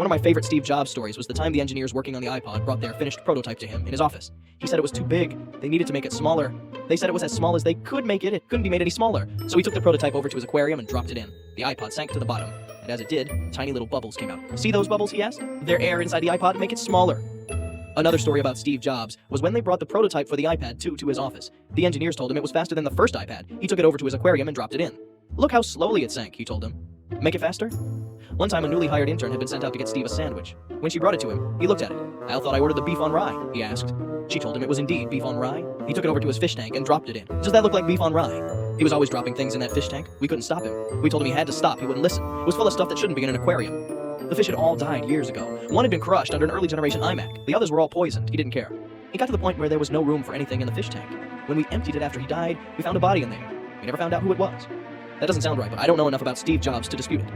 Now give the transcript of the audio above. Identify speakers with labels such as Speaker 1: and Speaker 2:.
Speaker 1: One of my favorite Steve Jobs stories was the time the engineers working on the iPod brought their finished prototype to him in his office. He said it was too big. They needed to make it smaller. They said it was as small as they could make it. It couldn't be made any smaller. So he took the prototype over to his aquarium and dropped it in. The iPod sank to the bottom, and as it did, tiny little bubbles came out. See those bubbles, he asked? They're air inside the iPod. Make it smaller. Another story about Steve Jobs was when they brought the prototype for the iPad 2 to his office. The engineers told him it was faster than the first iPad. He took it over to his aquarium and dropped it in. Look how slowly it sank, he told them. Make it faster? One time a newly hired intern had been sent out to get Steve a sandwich. When she brought it to him, he looked at it. "I thought I ordered the beef on rye," he asked. She told him it was indeed beef on rye. He took it over to his fish tank and dropped it in. Does that look like beef on rye? He was always dropping things in that fish tank. We couldn't stop him. We told him he had to stop. He wouldn't listen. It was full of stuff that shouldn't be in an aquarium. The fish had all died years ago. One had been crushed under an early generation iMac. The others were all poisoned. He didn't care. It got to the point where there was no room for anything in the fish tank. When we emptied it after he died, we found a body in there. We never found out who it was. That doesn't sound right, but I don't know enough about Steve Jobs to dispute it.